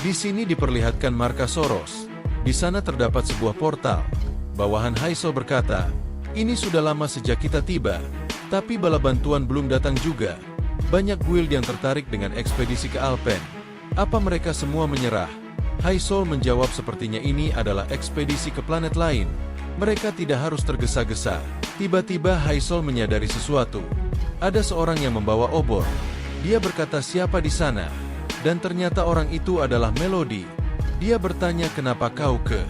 Di sini diperlihatkan markas Soros. Di sana terdapat sebuah portal. Bawahan Haisol berkata, "Ini sudah lama sejak kita tiba, tapi bala bantuan belum datang juga. Banyak guild yang tertarik dengan ekspedisi ke Alpen. Apa mereka semua menyerah?" Haisol menjawab, "Sepertinya ini adalah ekspedisi ke planet lain. Mereka tidak harus tergesa-gesa." Tiba-tiba Haisol menyadari sesuatu. Ada seorang yang membawa obor. Dia berkata, "Siapa di sana?" Dan ternyata orang itu adalah Melody. Dia bertanya, "Kenapa kau ke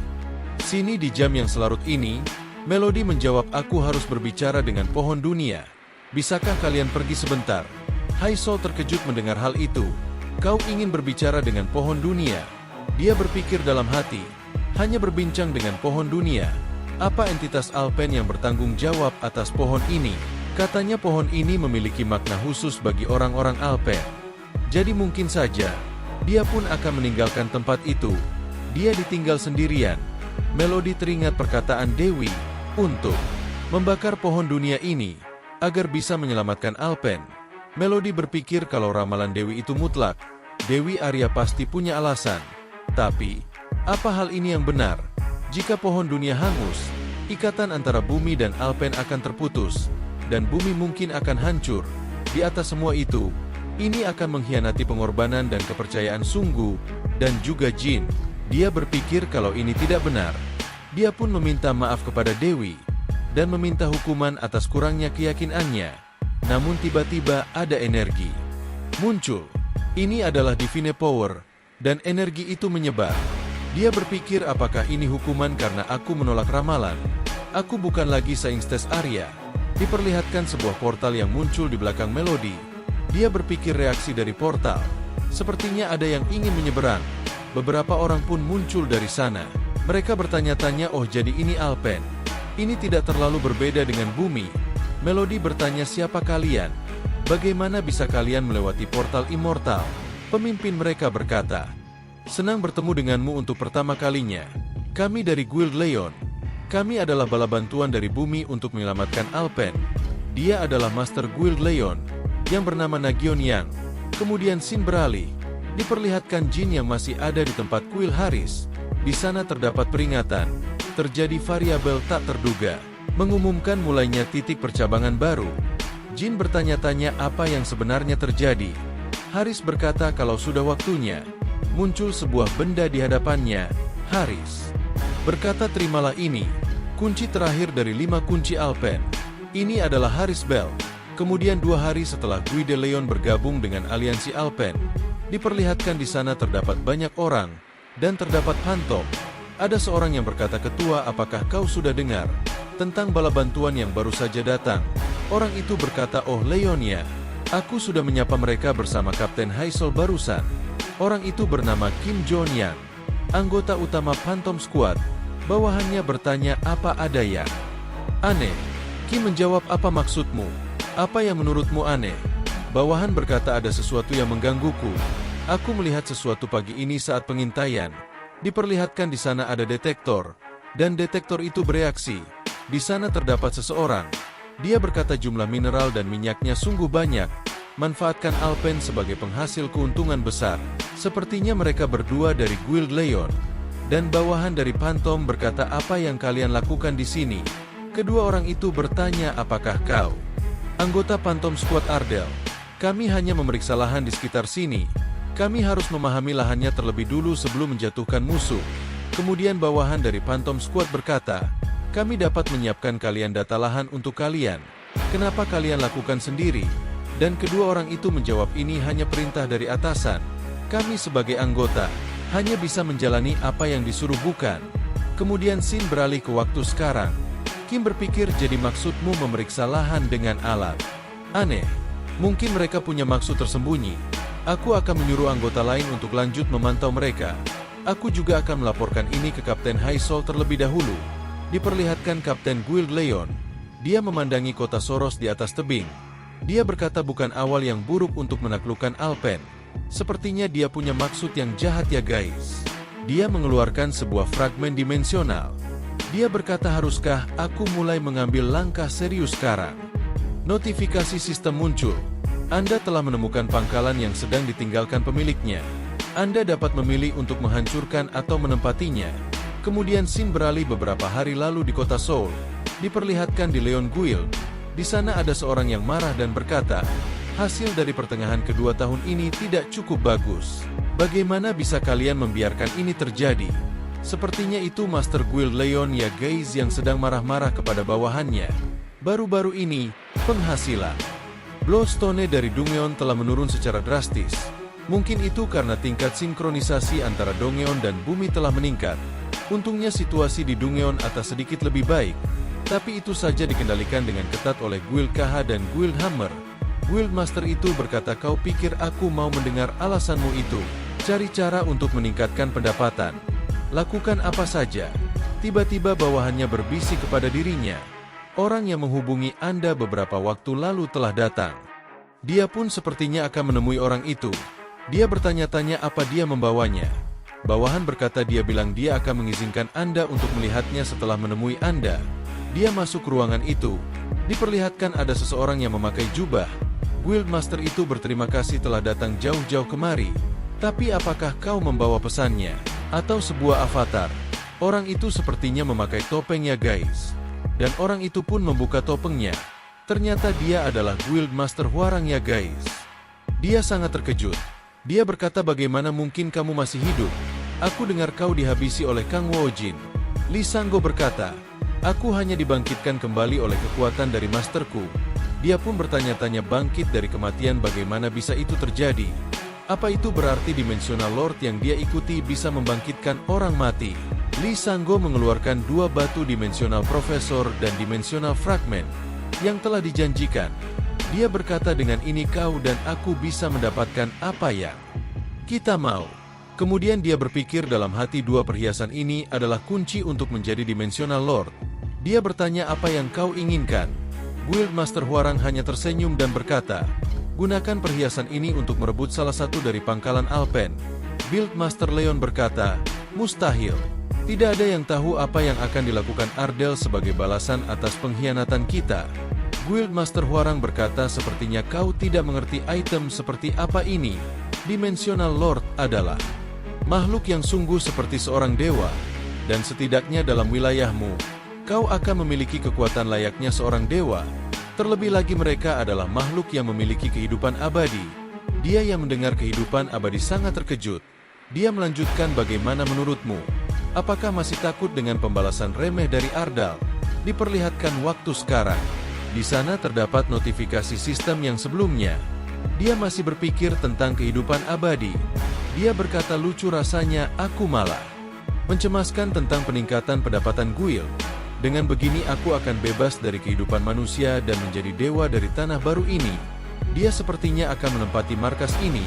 sini di jam yang selarut ini?" Melody menjawab, "Aku harus berbicara dengan pohon dunia. Bisakah kalian pergi sebentar?" Haisol terkejut mendengar hal itu. "Kau ingin berbicara dengan pohon dunia?" Dia berpikir dalam hati, hanya berbincang dengan pohon dunia. Apa entitas Alpen yang bertanggung jawab atas pohon ini? Katanya pohon ini memiliki makna khusus bagi orang-orang Alpen. Jadi mungkin saja, dia pun akan meninggalkan tempat itu. Dia ditinggal sendirian. Melody teringat perkataan Dewi, untuk membakar pohon dunia ini, agar bisa menyelamatkan Alpen. Melody berpikir kalau ramalan Dewi itu mutlak. Dewi Arya pasti punya alasan. Tapi, apa hal ini yang benar? Jika pohon dunia hangus, ikatan antara bumi dan Alpen akan terputus, dan bumi mungkin akan hancur. Di atas semua itu, ini akan mengkhianati pengorbanan dan kepercayaan Sunggu, dan juga Jin. Dia berpikir kalau ini tidak benar. Dia pun meminta maaf kepada Dewi, dan meminta hukuman atas kurangnya keyakinannya. Namun tiba-tiba ada energi muncul. Ini adalah Divine Power, dan energi itu menyebar. Dia berpikir, apakah ini hukuman karena aku menolak ramalan? Aku bukan lagi Sainstes Arya. Diperlihatkan sebuah portal yang muncul di belakang Melody. Dia berpikir reaksi dari portal. Sepertinya ada yang ingin menyeberang. Beberapa orang pun muncul dari sana. Mereka bertanya-tanya, "Oh, jadi ini Alpen. Ini tidak terlalu berbeda dengan bumi." Melody bertanya, "Siapa kalian? Bagaimana bisa kalian melewati portal immortal?" Pemimpin mereka berkata, "Senang bertemu denganmu untuk pertama kalinya. Kami dari Guild Leon. Kami adalah bala bantuan dari bumi untuk menyelamatkan Alpen." Dia adalah Master Guild Leon yang bernama Nagion Yang. Kemudian Sin beralih. Diperlihatkan Jin yang masih ada di tempat kuil Haris. Di sana terdapat peringatan. Terjadi variabel tak terduga, mengumumkan mulainya titik percabangan baru. Jin bertanya-tanya apa yang sebenarnya terjadi. Haris berkata kalau sudah waktunya. Muncul sebuah benda di hadapannya. Haris berkata, "Terimalah ini. Kunci terakhir dari 5 kunci Alpen. Ini adalah Haris Bell." Kemudian 2 hari setelah Guide Leon bergabung dengan aliansi Alpen, diperlihatkan di sana terdapat banyak orang, dan terdapat Phantom. Ada seorang yang berkata, "Ketua, apakah kau sudah dengar tentang bala bantuan yang baru saja datang?" Orang itu berkata, "Oh Leonia, aku sudah menyapa mereka bersama Kapten Haisol barusan." Orang itu bernama Kim Jong-yang, anggota utama Phantom Squad. Bawahannya bertanya, "Apa ada yang aneh?" Kim menjawab, "Apa maksudmu? Apa yang menurutmu aneh?" Bawahan berkata, "Ada sesuatu yang menggangguku. Aku melihat sesuatu pagi ini saat pengintaian. Diperlihatkan di sana ada detektor, dan detektor itu bereaksi. Di sana terdapat seseorang. Dia berkata jumlah mineral dan minyaknya sungguh banyak. Manfaatkan Alpen sebagai penghasil keuntungan besar. Sepertinya mereka berdua dari Guild Leon." Dan bawahan dari Phantom berkata, "Apa yang kalian lakukan di sini?" Kedua orang itu bertanya, "Apakah kau anggota Phantom Squad Ardell?" "Kami hanya memeriksa lahan di sekitar sini. Kami harus memahami lahannya terlebih dulu sebelum menjatuhkan musuh." Kemudian bawahan dari Phantom Squad berkata, "Kami dapat menyiapkan kalian data lahan untuk kalian. Kenapa kalian lakukan sendiri?" Dan kedua orang itu menjawab, "Ini hanya perintah dari atasan. Kami sebagai anggota hanya bisa menjalani apa yang disuruh, bukan?" Kemudian Sin beralih ke waktu sekarang. Kim berpikir, "Jadi maksudmu memeriksa lahan dengan alat aneh? Mungkin mereka punya maksud tersembunyi. Aku akan menyuruh anggota lain untuk lanjut memantau mereka. Aku juga akan melaporkan ini ke Kapten Haisol terlebih dahulu." Diperlihatkan Kapten Guild Leon. Dia memandangi kota Soros di atas tebing. Dia berkata, "Bukan awal yang buruk untuk menaklukkan Alpen. Sepertinya dia punya maksud yang jahat ya guys." Dia mengeluarkan sebuah fragmen dimensional. Dia berkata, "Haruskah aku mulai mengambil langkah serius sekarang?" Notifikasi sistem muncul. Anda telah menemukan pangkalan yang sedang ditinggalkan pemiliknya. Anda dapat memilih untuk menghancurkan atau menempatinya. Kemudian scene beralih beberapa hari lalu di kota Seoul. Diperlihatkan di Leon Guild. Di sana ada seorang yang marah dan berkata, hasil dari pertengahan kedua tahun ini tidak cukup bagus. Bagaimana bisa kalian membiarkan ini terjadi? Sepertinya itu Master Guild Leon ya guys yang sedang marah-marah kepada bawahannya. Baru-baru ini, penghasilan Bloodstone dari Dongeon telah menurun secara drastis. Mungkin itu karena tingkat sinkronisasi antara Dongeon dan bumi telah meningkat. Untungnya situasi di Dongeon atas sedikit lebih baik. Tapi itu saja dikendalikan dengan ketat oleh Guild KH dan Guild Hammer. Guild Master itu berkata, kau pikir aku mau mendengar alasanmu itu? Cari cara untuk meningkatkan pendapatan. Lakukan apa saja. Tiba-tiba bawahannya berbisik kepada dirinya. Orang yang menghubungi Anda beberapa waktu lalu telah datang. Dia pun sepertinya akan menemui orang itu. Dia bertanya-tanya apa dia membawanya. Bawahan berkata dia bilang dia akan mengizinkan Anda untuk melihatnya setelah menemui Anda. Dia masuk ruangan itu. Diperlihatkan ada seseorang yang memakai jubah. Guild Master itu berterima kasih telah datang jauh-jauh kemari. Tapi apakah kau membawa pesannya? Atau sebuah avatar? Orang itu sepertinya memakai topeng ya guys. Dan orang itu pun membuka topengnya. Ternyata dia adalah Guild Master Hwarang ya guys. Dia sangat terkejut. Dia berkata, bagaimana mungkin kamu masih hidup? Aku dengar kau dihabisi oleh Kang Wojin. Lee Sanggo berkata, aku hanya dibangkitkan kembali oleh kekuatan dari masterku. Dia pun bertanya-tanya, bangkit dari kematian, bagaimana bisa itu terjadi? Apa itu berarti Dimensional Lord yang dia ikuti bisa membangkitkan orang mati? Lee Sanggo mengeluarkan dua batu Dimensional Profesor dan Dimensional Fragment yang telah dijanjikan. Dia berkata, dengan ini kau dan aku bisa mendapatkan apa yang kita mau. Kemudian dia berpikir dalam hati, dua perhiasan ini adalah kunci untuk menjadi Dimensional Lord. Dia bertanya, apa yang kau inginkan? Guild Master Hwarang hanya tersenyum dan berkata, gunakan perhiasan ini untuk merebut salah satu dari pangkalan Alpen. Guild Master Leon berkata, mustahil. Tidak ada yang tahu apa yang akan dilakukan Ardell sebagai balasan atas pengkhianatan kita. Guild Master Hwarang berkata, sepertinya kau tidak mengerti item seperti apa ini. Dimensional Lord adalah makhluk yang sungguh seperti seorang dewa. Dan setidaknya dalam wilayahmu, kau akan memiliki kekuatan layaknya seorang dewa. Terlebih lagi mereka adalah makhluk yang memiliki kehidupan abadi. Dia yang mendengar kehidupan abadi sangat terkejut. Dia melanjutkan, bagaimana menurutmu? Apakah masih takut dengan pembalasan remeh dari Ardell? Diperlihatkan waktu sekarang. Di sana terdapat notifikasi sistem yang sebelumnya. Dia masih berpikir tentang kehidupan abadi. Dia berkata, lucu rasanya, aku malah mencemaskan tentang peningkatan pendapatan guild. Dengan begini aku akan bebas dari kehidupan manusia dan menjadi dewa dari tanah baru ini. Dia sepertinya akan menempati markas ini.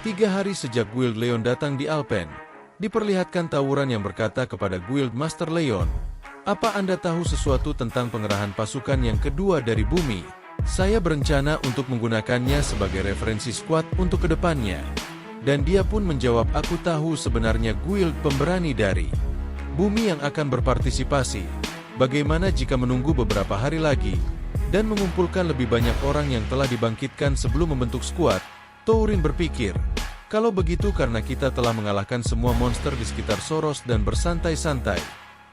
3 hari sejak Guild Leon datang di Alpen. Diperlihatkan tawuran yang berkata kepada Guild Master Leon, apa Anda tahu sesuatu tentang pengerahan pasukan yang kedua dari bumi? Saya berencana untuk menggunakannya sebagai referensi squad untuk kedepannya. Dan dia pun menjawab, aku tahu sebenarnya guild pemberani dari bumi yang akan berpartisipasi. Bagaimana jika menunggu beberapa hari lagi dan mengumpulkan lebih banyak orang yang telah dibangkitkan sebelum membentuk skuad? Tourin berpikir, kalau begitu karena kita telah mengalahkan semua monster di sekitar Soros dan bersantai-santai.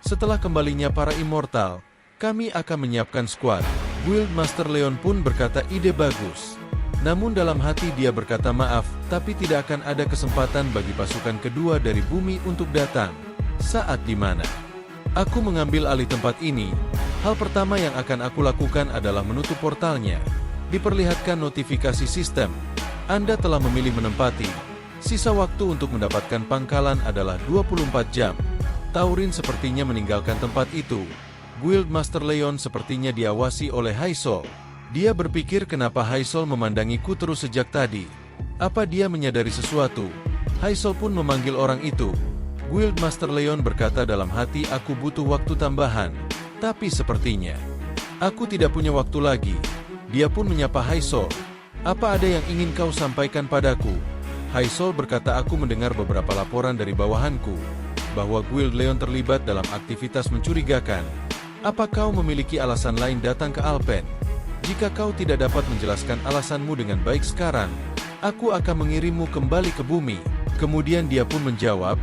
Setelah kembalinya para immortal, kami akan menyiapkan skuad. Guild Master Leon pun berkata, ide bagus. Namun dalam hati dia berkata, maaf, tapi tidak akan ada kesempatan bagi pasukan kedua dari bumi untuk datang. Saat dimana aku mengambil alih tempat ini, hal pertama yang akan aku lakukan adalah menutup portalnya. Diperlihatkan notifikasi sistem. Anda telah memilih menempati. Sisa waktu untuk mendapatkan pangkalan adalah 24 jam. Tourin sepertinya meninggalkan tempat itu. Guild Master Leon sepertinya diawasi oleh Haisol. Dia berpikir, kenapa Haisol memandangiku terus sejak tadi? Apa dia menyadari sesuatu? Haisol pun memanggil orang itu. Guild Master Leon berkata dalam hati, aku butuh waktu tambahan. Tapi sepertinya aku tidak punya waktu lagi. Dia pun menyapa Haisol. Apa ada yang ingin kau sampaikan padaku? Haisol berkata, aku mendengar beberapa laporan dari bawahanku bahwa Guild Leon terlibat dalam aktivitas mencurigakan. Apa kau memiliki alasan lain datang ke Alpen? Jika kau tidak dapat menjelaskan alasanmu dengan baik sekarang, aku akan mengirimmu kembali ke bumi. Kemudian dia pun menjawab,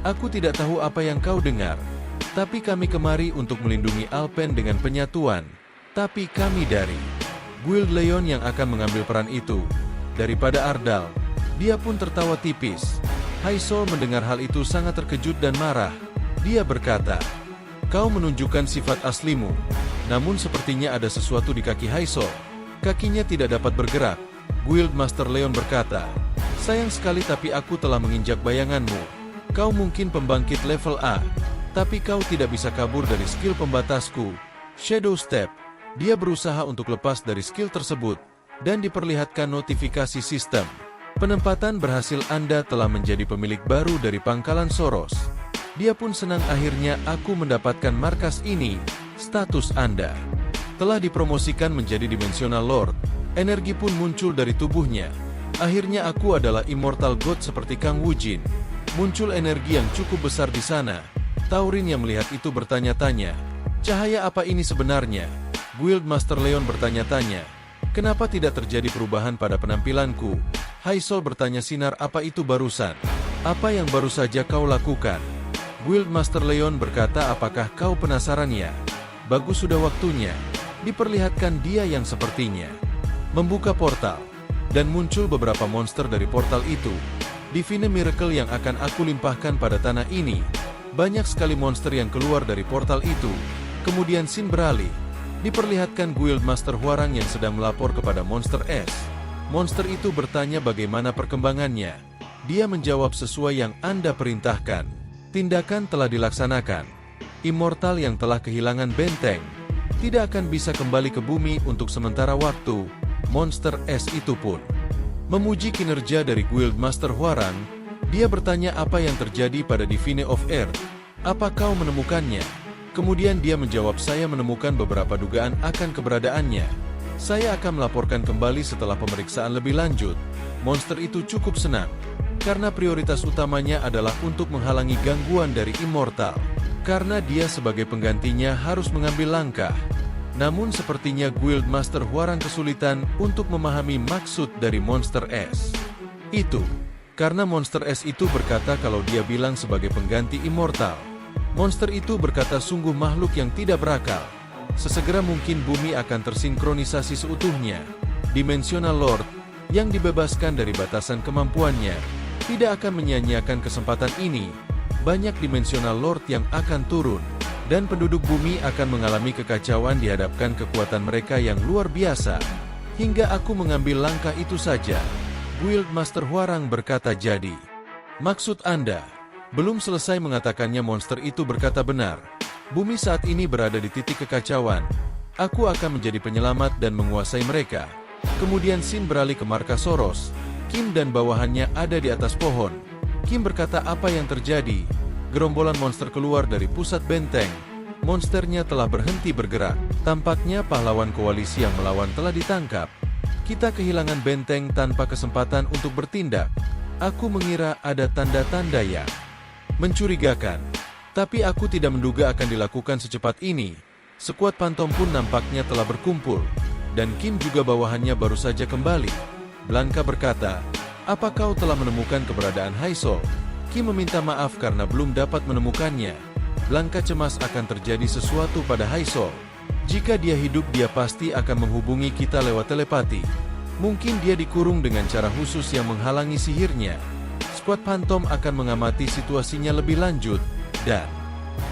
"Aku tidak tahu apa yang kau dengar. Tapi kami kemari untuk melindungi Alpen dengan penyatuan. Tapi kami dari Guild Leon yang akan mengambil peran itu. Daripada Ardal." Dia pun tertawa tipis. Haisol mendengar hal itu sangat terkejut dan marah. Dia berkata, "Kau menunjukkan sifat aslimu." Namun sepertinya ada sesuatu di kaki Haisol. Kakinya tidak dapat bergerak. Guild Master Leon berkata, "Sayang sekali tapi aku telah menginjak bayanganmu. Kau mungkin pembangkit level A, tapi kau tidak bisa kabur dari skill pembatasku, Shadow Step." Dia berusaha untuk lepas dari skill tersebut, dan diperlihatkan notifikasi sistem. "Penempatan berhasil, Anda telah menjadi pemilik baru dari pangkalan Soros." Dia pun senang, "Akhirnya aku mendapatkan markas ini. Status Anda telah dipromosikan menjadi Dimensional Lord." Energi pun muncul dari tubuhnya. "Akhirnya aku adalah Immortal God seperti Kang Wujin." Muncul energi yang cukup besar di sana. Taurin yang melihat itu bertanya-tanya, "Cahaya apa ini sebenarnya?" Guild Master Leon bertanya-tanya, "Kenapa tidak terjadi perubahan pada penampilanku?" Haisol bertanya sinar, "Apa itu barusan? Apa yang baru saja kau lakukan?" Guild Master Leon berkata, "Apakah kau penasaran ya? Bagus, sudah waktunya." Diperlihatkan dia yang sepertinya membuka portal, dan muncul beberapa monster dari portal itu. Divine Miracle yang akan aku limpahkan pada tanah ini. Banyak sekali monster yang keluar dari portal itu. Kemudian Sin beralih. Diperlihatkan Guild Master Huarang yang sedang melapor kepada Monster S. Monster itu bertanya bagaimana perkembangannya. Dia menjawab, "Sesuai yang Anda perintahkan. Tindakan telah dilaksanakan. Immortal yang telah kehilangan benteng tidak akan bisa kembali ke bumi untuk sementara waktu." Monster S itu pun memuji kinerja dari Guild Master Huarang. Dia bertanya apa yang terjadi pada Divine of Earth. "Apa kau menemukannya?" Kemudian dia menjawab, "Saya menemukan beberapa dugaan akan keberadaannya. Saya akan melaporkan kembali setelah pemeriksaan lebih lanjut." Monster itu cukup senang, karena prioritas utamanya adalah untuk menghalangi gangguan dari Immortal. Karena dia sebagai penggantinya harus mengambil langkah. Namun sepertinya Guild Master Huarang kesulitan untuk memahami maksud dari Monster S. Itu karena Monster S itu berkata kalau dia bilang sebagai pengganti Immortal. Monster itu berkata, "Sungguh makhluk yang tidak berakal. Sesegera mungkin bumi akan tersinkronisasi seutuhnya. Dimensional Lord yang dibebaskan dari batasan kemampuannya tidak akan menyia-nyiakan kesempatan ini. Banyak Dimensional Lord yang akan turun, dan penduduk bumi akan mengalami kekacauan dihadapkan kekuatan mereka yang luar biasa. Hingga aku mengambil langkah itu saja." Guild Master Huarang berkata, "Jadi, maksud Anda?" Belum selesai mengatakannya, monster itu berkata, "Benar. Bumi saat ini berada di titik kekacauan. Aku akan menjadi penyelamat dan menguasai mereka." Kemudian Sin beralih ke markas Soros. Kim dan bawahannya ada di atas pohon. Kim berkata, "Apa yang terjadi?" Gerombolan monster keluar dari pusat benteng. Monsternya telah berhenti bergerak. Tampaknya pahlawan koalisi yang melawan telah ditangkap. "Kita kehilangan benteng tanpa kesempatan untuk bertindak. Aku mengira ada tanda-tanda yang mencurigakan. Tapi aku tidak menduga akan dilakukan secepat ini." Sekuat Phantom pun nampaknya telah berkumpul, dan Kim juga bawahannya baru saja kembali. Blanka berkata, "Apa kau telah menemukan keberadaan Haisol?" Kim meminta maaf karena belum dapat menemukannya. Blanka cemas akan terjadi sesuatu pada Haisol. Jika dia hidup, dia pasti akan menghubungi kita lewat telepati. Mungkin dia dikurung dengan cara khusus yang menghalangi sihirnya. Skuad Phantom akan mengamati situasinya lebih lanjut, dan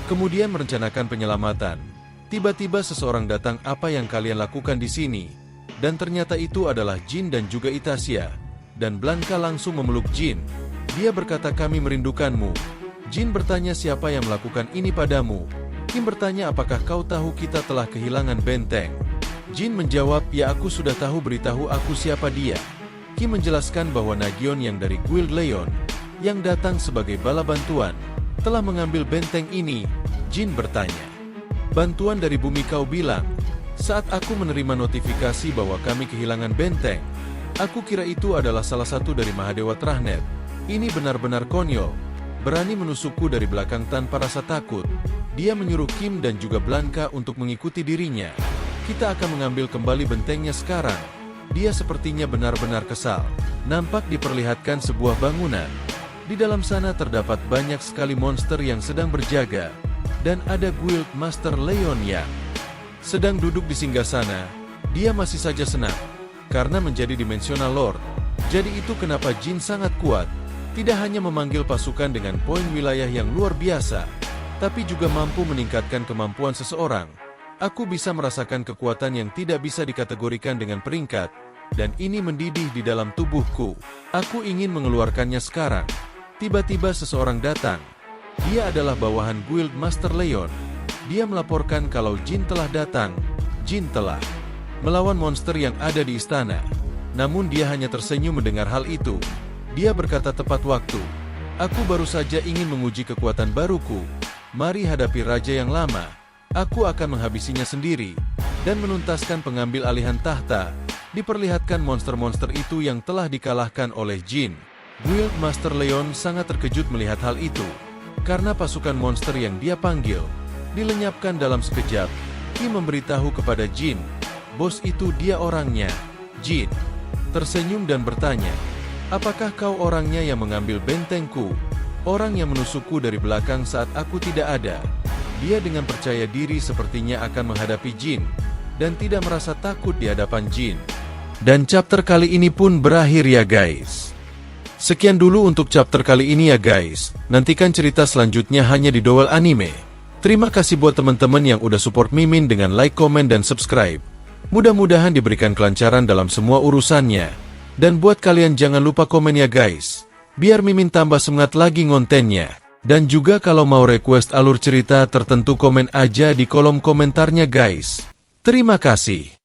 kemudian merencanakan penyelamatan. Tiba-tiba seseorang datang, "Apa yang kalian lakukan di sini?" Dan ternyata itu adalah Jin dan juga Itasia. Dan Blanka langsung memeluk Jin. Dia berkata, "Kami merindukanmu." Jin bertanya, "Siapa yang melakukan ini padamu?" Kim bertanya, "Apakah kau tahu kita telah kehilangan benteng?" Jin menjawab, "Ya, aku sudah tahu, beritahu aku siapa dia." Kim menjelaskan bahwa Nagion yang dari Guild Leon, yang datang sebagai bala bantuan, telah mengambil benteng ini. Jin bertanya, "Bantuan dari bumi kau bilang?" "Saat aku menerima notifikasi bahwa kami kehilangan benteng, aku kira itu adalah salah satu dari Mahadewa Trahnet. Ini benar-benar konyol. Berani menusukku dari belakang tanpa rasa takut." Dia menyuruh Kim dan juga Blanka untuk mengikuti dirinya. "Kita akan mengambil kembali bentengnya sekarang." Dia sepertinya benar-benar kesal. Nampak diperlihatkan sebuah bangunan. Di dalam sana terdapat banyak sekali monster yang sedang berjaga, dan ada Guild Master Leon yang sedang duduk di singgasana. Dia masih saja senang, karena menjadi Dimensional Lord. Jadi itu kenapa Jin sangat kuat, tidak hanya memanggil pasukan dengan poin wilayah yang luar biasa, tapi juga mampu meningkatkan kemampuan seseorang. Aku bisa merasakan kekuatan yang tidak bisa dikategorikan dengan peringkat, dan ini mendidih di dalam tubuhku. Aku ingin mengeluarkannya sekarang. Tiba-tiba seseorang datang. Dia adalah bawahan Guild Master Leon. Dia melaporkan kalau Jin telah datang. Jin telah melawan monster yang ada di istana. Namun dia hanya tersenyum mendengar hal itu. Dia berkata tepat waktu. Aku baru saja ingin menguji kekuatan baruku. Mari hadapi raja yang lama. Aku akan menghabisinya sendiri. Dan menuntaskan pengambil alihan tahta. Diperlihatkan monster-monster itu yang telah dikalahkan oleh Jin. Guild Master Leon sangat terkejut melihat hal itu. Karena pasukan monster yang dia panggil dilenyapkan dalam sekejap. Ki memberitahu kepada Jin, bos itu dia orangnya. Jin tersenyum dan bertanya, apakah kau orangnya yang mengambil bentengku? Orang yang menusukku dari belakang saat aku tidak ada. Dia dengan percaya diri sepertinya akan menghadapi Jin, dan tidak merasa takut di hadapan Jin. Dan chapter kali ini pun berakhir ya guys. Sekian dulu untuk chapter kali ini ya guys. Nantikan cerita selanjutnya hanya di Dowel Anime. Terima kasih buat teman-teman yang udah support Mimin dengan like, komen, dan subscribe. Mudah-mudahan diberikan kelancaran dalam semua urusannya. Dan buat kalian jangan lupa komen ya guys, biar Mimin tambah semangat lagi ngontennya. Dan juga kalau mau request alur cerita tertentu komen aja di kolom komentarnya guys. Terima kasih.